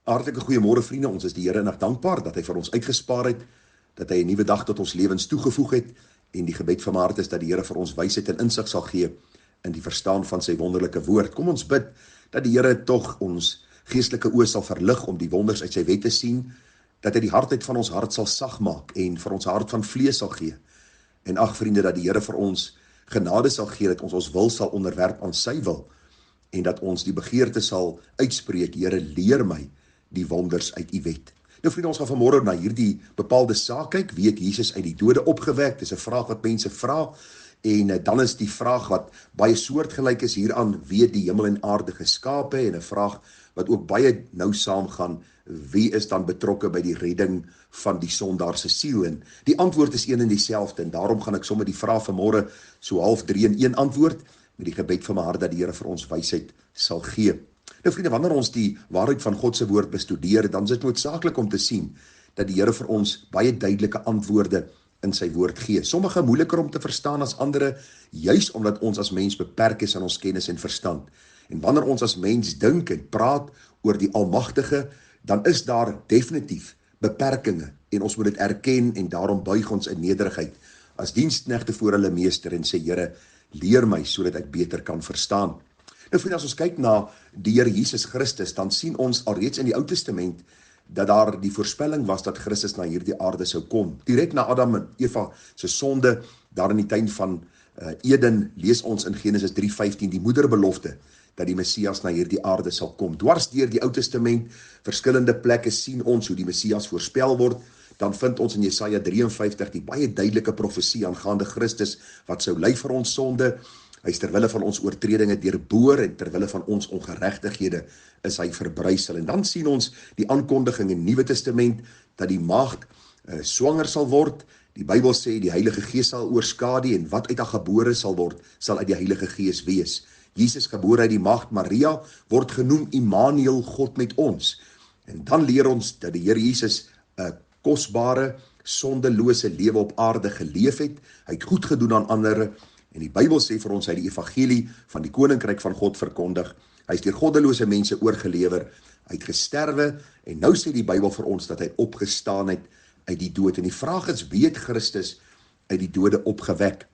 Hartlike goeiemôre vriende, ons is die Here innig dankbaar dat hy vir ons uitgespaar het, dat hy 'n nuwe dag tot ons lewens toegevoeg het en die gebed van my hart is dat die Here vir ons wysheid en insig sal gee in die verstaan van sy wonderlike woord. Kom ons bid dat die Here tog ons geestelike oë sal verlig om die wonders uit sy wet te sien, dat hy die hardheid van ons hart sal sag maak en vir ons hart van vlees sal gee. En ag vriende, dat die Here vir ons genade sal gee, dat ons wil sal onderwerp aan sy wil en dat ons die begeerte sal uitspreek, Here, leer my die wonders uit u wet. Nou vriende, ons gaan vanmôre na hierdie bepaalde saak kyk, wie het Jesus uit die dode opgewek? Dis 'n vraag wat mense vra, en dan is die vraag wat baie soortgelyk is hieraan, wie het die hemel en aarde geskape, en 'n vraag wat ook baie nou saamgaan, wie is dan betrokke by die redding van die sondaar se siel? En die antwoord is een en dieselfde, en daarom gaan ek sommer die vraag vanmôre so 2:30 in een antwoord, met die gebed van my hart dat die Here vir ons wysheid sal gee. Nou vriende, wanneer ons die waarheid van God se woord bestudeer, dan is dit noodsaaklik om te sien dat die Here vir ons baie duidelike antwoorde in sy woord gee. Sommige moeiliker om te verstaan as ander, juis omdat ons as mens beperk is in ons kennis en verstand. En wanneer ons as mens dink en praat oor die Almagtige, dan is daar definitief beperkings en ons moet dit erken en daarom buig ons in nederigheid as diensknegte voor hulle meester en sê, Here, leer my sodat ek beter kan verstaan. Nou vriende, as ons kyk na die Here Jesus Christus, dan sien ons alreeds in die Ou Testament dat daar die voorspelling was dat Christus na hierdie aarde sou kom. Direk na Adam en Eva se sonde, daar in die tuin van Eden, lees ons in Genesis 3:15 die moederbelofte dat die Messias na hierdie aarde sal kom. Dwars deur die Ou Testament, verskillende plekke sien ons hoe die Messias voorspel word. Dan vind ons in Jesaja 53 die baie duidelike profesie aangaande Christus wat sou ly vir ons sonde. Hy is terwille van ons oortredinge deurboor en terwille van ons ongeregtighede is hy verbrysel. En dan sien ons die aankondiging in die Nuwe Testament dat die maagd swanger sal word. Die Bybel sê die Heilige Gees sal oorskadu en wat uit haar gebore sal word, sal uit die Heilige Gees wees. Jesus, gebore uit die maagd Maria, word genoem Immanuel, God met ons. En dan leer ons dat die Here Jesus 'n kosbare, sondelose lewe op aarde geleef het. Hy het goed gedoen aan ander. En die Bybel sê vir ons, hy het die evangelie van die koninkryk van God verkondig. Hy is deur goddelose mense oorgelewer. Hy het gesterwe en nou sê die Bybel vir ons dat hy opgestaan het uit die dood. En die vraag is, wie het Christus uit die dode opgewek?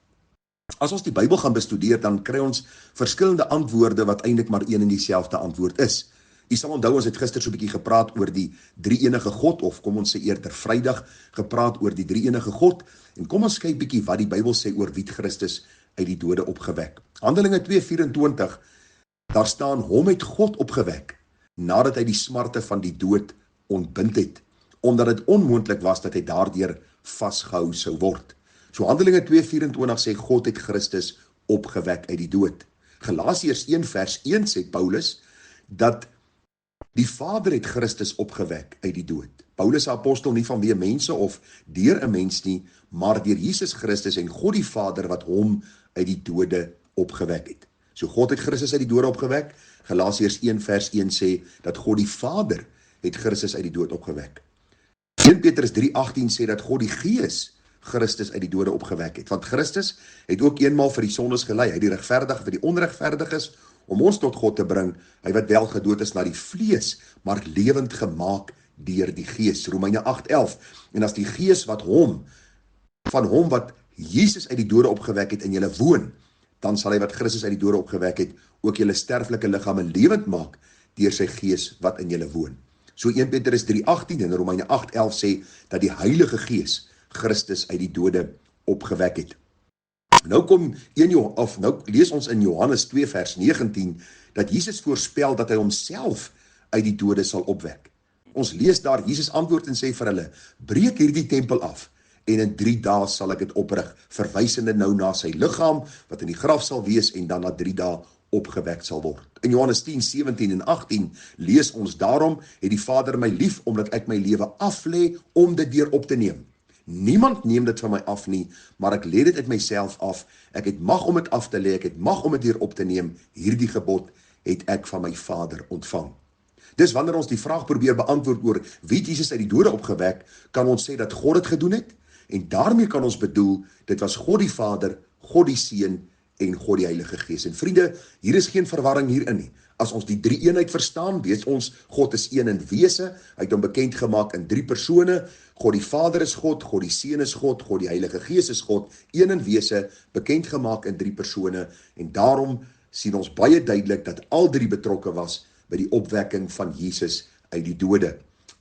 As ons die Bybel gaan bestudeer, dan kry ons verskillende antwoorde wat eintlik maar een en dieselfde antwoord is. U sal onthou, ons het gister so 'n bietjie gepraat oor die drie-enige God, of kom ons sê eerder Vrydag gepraat oor die drie-enige God. En kom ons kyk bietjie wat die Bybel sê oor wie Christus uit die dode opgewek. Handelinge 2:24, daar staan, hom het God opgewek, nadat hy die smarte van die dood ontbind het, omdat dit onmoontlik was dat hy daardeur vasgehou sou word. So Handelinge 2:24 sê, God het Christus opgewek uit die dood. Galasiërs 1:1 sê Paulus, dat die Vader het Christus opgewek uit die dood. Paulus is 'n apostel nie vanweë mense of deur 'n mens nie, maar deur Jesus Christus en God die Vader wat hom uit die dode opgewek het. So God het Christus uit die dode opgewek. Galasiërs 1:1 sê dat God die Vader het Christus uit die dood opgewek. 1 Petrus 3:18 sê dat God die Gees Christus uit die dode opgewek het. Want Christus het ook eenmaal vir die sondes gelei. Hy die regverdige vir die onregverdiges, om ons tot God te bring, hy wat wel gedood is na die vlees, maar lewend gemaak deur die Gees. Romeine 8:11. En as die Gees wat van hom wat Jesus uit die dode opgewek het in julle woon, dan sal hy wat Christus uit die dode opgewek het, ook julle sterflike liggame lewend maak deur sy Gees wat in julle woon. So 1 Petrus 3:18 en Romeine 8:11 sê dat die Heilige Gees Christus uit die dode opgewek het. Nou lees ons in Johannes 2:19 dat Jesus voorspel dat hy homself uit die dode sal opwek. Ons lees daar, Jesus antwoord en sê vir hulle, breek hierdie tempel af en in 3 dae sal ek dit oprig, verwysende nou na sy liggaam wat in die graf sal wees en dan na 3 dae opgewek sal word. In Johannes 10:17 en 18 lees ons, daarom het die Vader my lief omdat ek my lewe aflê om dit deur op te neem. Niemand neem dit van my af nie, maar ek lê dit uit myself af. Ek het mag om dit af te lê, ek het mag om dit weer op te neem. Hierdie gebod het ek van my Vader ontvang. Dis wanneer ons die vraag probeer beantwoord oor wie Jesus uit die dode opgewek, kan ons sê dat God dit gedoen het, en daarmee kan ons bedoel, dit was God die Vader, God die Seun en God die Heilige Gees. En vriende, hier is geen verwarring hierin nie. As ons die drie eenheid verstaan, weet ons, God is een in wese, hy het hom bekend gemaak in drie persone, God die Vader is God, God die Seun is God, God die Heilige Gees is God, een in wese, bekend gemaak in drie persone, en daarom sien ons baie duidelik dat al drie betrokke was by die opwekking van Jesus uit die dode.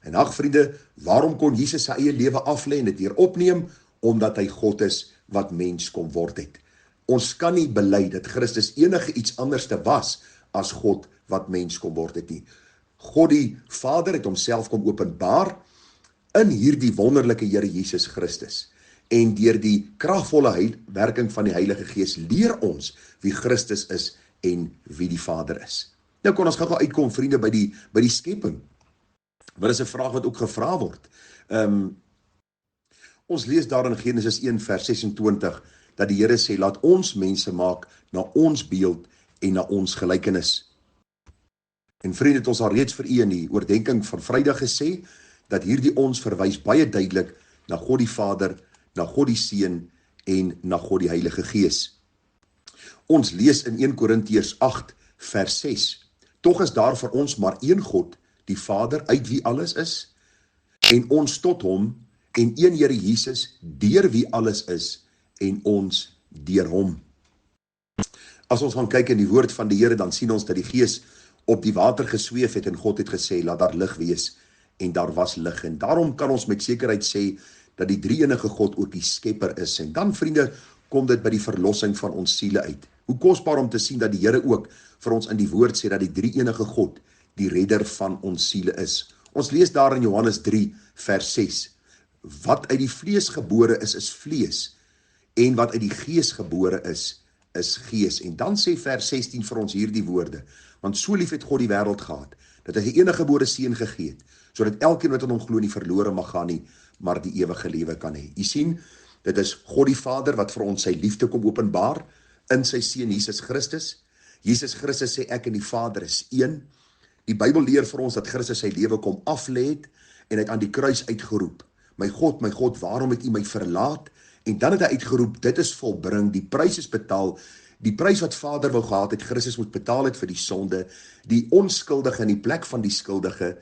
En ag vriende, waarom kon Jesus sy eie lewe aflê en dit weer opneem? Omdat hy God is wat mens kom word het. Ons kan nie bely dat Christus enige iets anders te was as God wat mens kom word het nie. God die Vader het homself kom openbaar in hierdie wonderlike Here Jesus Christus. En deur die kragvolle werking van die Heilige Gees leer ons wie Christus is en wie die Vader is. Nou kon ons gou uitkom, vriende, by die skepping. Wat is 'n vraag wat ook gevra word? Ons lees daar in Genesis 1 vers 26 dat die Here sê, laat ons mense maak na ons beeld en na ons gelykenis. En vriende, het ons al reeds vir u in die oordenking van Vrydag gesê, dat hierdie ons verwys baie duidelik na God die Vader, na God die Seun en na God die Heilige Gees. Ons lees in 1 Korintiërs 8 vers 6, tog is daar vir ons maar een God, die Vader, uit wie alles is, en ons tot hom, en een Here Jesus, deur wie alles is, en ons deur hom. As ons gaan kyk in die woord van die Here, dan sien ons dat die Gees op die water gesweef het, en God het gesê, laat daar lig wees, en daar was lig. En daarom kan ons met sekerheid sê, dat die drie-enige God ook die skepper is. En dan, vriende, kom dit by die verlossing van ons siele uit. Hoe kosbaar om te sien dat die Here ook vir ons in die woord sê, dat die drie-enige God die redder van ons siele is. Ons lees daar in Johannes 3 vers 6, wat uit die vlees gebore is vlees, en wat uit die gees gebore is gees. En dan sê vers 16 vir ons hierdie woorde, want so lief het God die wêreld gehad, dat hy die enige gebore seun gegee het, sodat elkeen wat aan hom glo nie verlore mag gaan nie, maar die ewige lewe kan hê. U sien, dit is God die Vader wat vir ons sy liefde kom openbaar in sy seun Jesus Christus. Jesus Christus sê ek en die Vader is een. Die Bybel leer vir ons dat Christus sy lewe kom aflê het en hy het aan die kruis uitgeroep, my God, waarom het u my verlaat? En dan het hy uitgeroep, dit is volbring, die prys is betaal, die prys wat Vader wou gehad het, Christus moet betaal het vir die sonde, die onskuldige in die plek van die skuldige,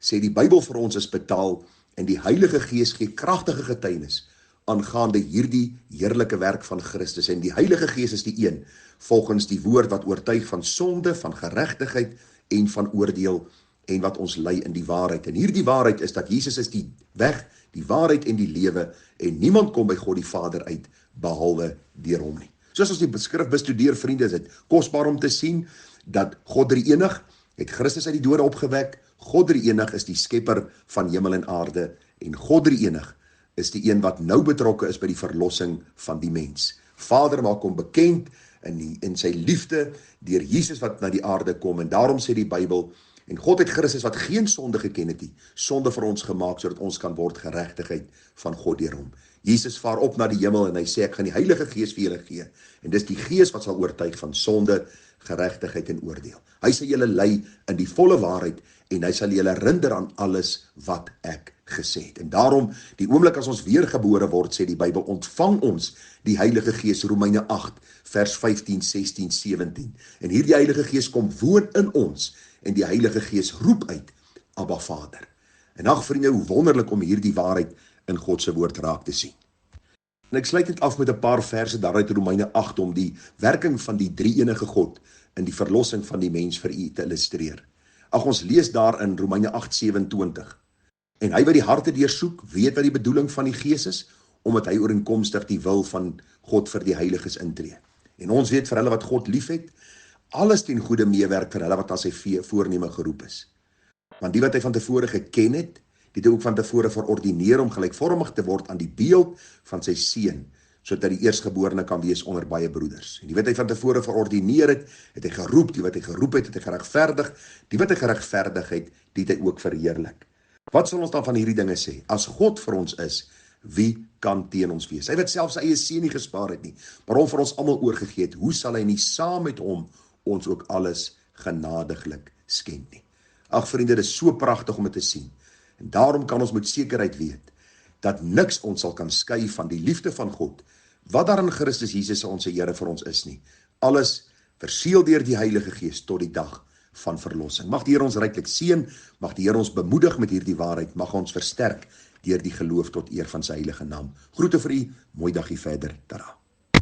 sê die Bybel vir ons is betaal, en die Heilige Gees gee kragtige getuienis aangaande hierdie heerlike werk van Christus, en die Heilige Gees is die een, volgens die woord wat oortuig van sonde, van geregtigheid en van oordeel, en wat ons lei in die waarheid. En hierdie waarheid is dat Jesus is die weg, die waarheid en die lewe, en niemand kom by God die Vader uit, behalwe deur hom nie. Soos ons die skrif bestudeer, vriende, is dit kosbaar om te sien, dat God drie-enig, het Christus uit die dode opgewek, God drie-enig is die skepper van hemel en aarde, en God drie-enig is die een wat nou betrokke is by die verlossing van die mens. Vader maak hom bekend in sy liefde, deur Jesus wat na die aarde kom, en daarom sê die Bybel, en God het Christus wat geen sonde geken het nie, sonde vir ons gemaak, sodat ons kan word geregtigheid van God deur hom. Jesus vaar op na die hemel en hy sê, ek gaan die Heilige Gees vir julle gee. En dis die Gees wat sal oortuig van sonde, geregtigheid en oordeel. Hy sal julle lei in die volle waarheid en hy sal julle herinner aan alles wat ek gesê het. En daarom, die oomblik as ons weergebore word, sê die Bybel, ontvang ons die Heilige Gees, Romeine 8, vers 15, 16, 17. En hierdie Heilige Gees kom woon in ons, en die Heilige Gees roep uit, Abba Vader. En ag vriende, hoe wonderlik om hierdie waarheid in God se woord raak te sien. En ek sluit dit af met 'n paar verse daaruit Romeine 8 om die werking van die drie-enige God in die verlossing van die mens vir u te illustreer. Ag ons lees daar in Romeine 8:27. En hy wat die harte deursoek, weet wat die bedoeling van die Gees is, omdat hy ooreenkomstig die wil van God vir die heiliges intree. En ons weet vir hulle wat God liefhet, alles ten goeie meewerk vir hulle wat aan sy voorneme geroep is. Want die wat hy van tevore geken het, die het ook van tevore verordineer om gelykvormig te word aan die beeld van sy seun, sodat hy die eerstgeborene kan wees onder baie broeders. En die wat hy van tevore verordineer het, het hy geroep, die wat hy geroep het, het hy geregverdig, die wat hy geregverdig het, die het hy ook verheerlik. Wat sal ons dan van hierdie dinge sê? As God vir ons is, wie kan teen ons wees? Hy wat self sy eie seun nie gespaar het nie, maar hom vir ons almal oorgegee het, hoe sal hy nie saam met hom ons ook alles genadiglik skenk nie? Ag vriende, dit is so pragtig om dit te sien. En daarom kan ons met sekerheid weet, dat niks ons sal kan skei van die liefde van God, wat daar in Christus Jesus ons Here vir ons is nie. Alles verseël deur die Heilige Gees tot die dag van verlossing. Mag die Here ons ryklik seën, mag die Here ons bemoedig met hierdie waarheid, mag ons versterk deur die geloof tot eer van sy heilige naam. Groete vir u, mooi dagie verder, tada.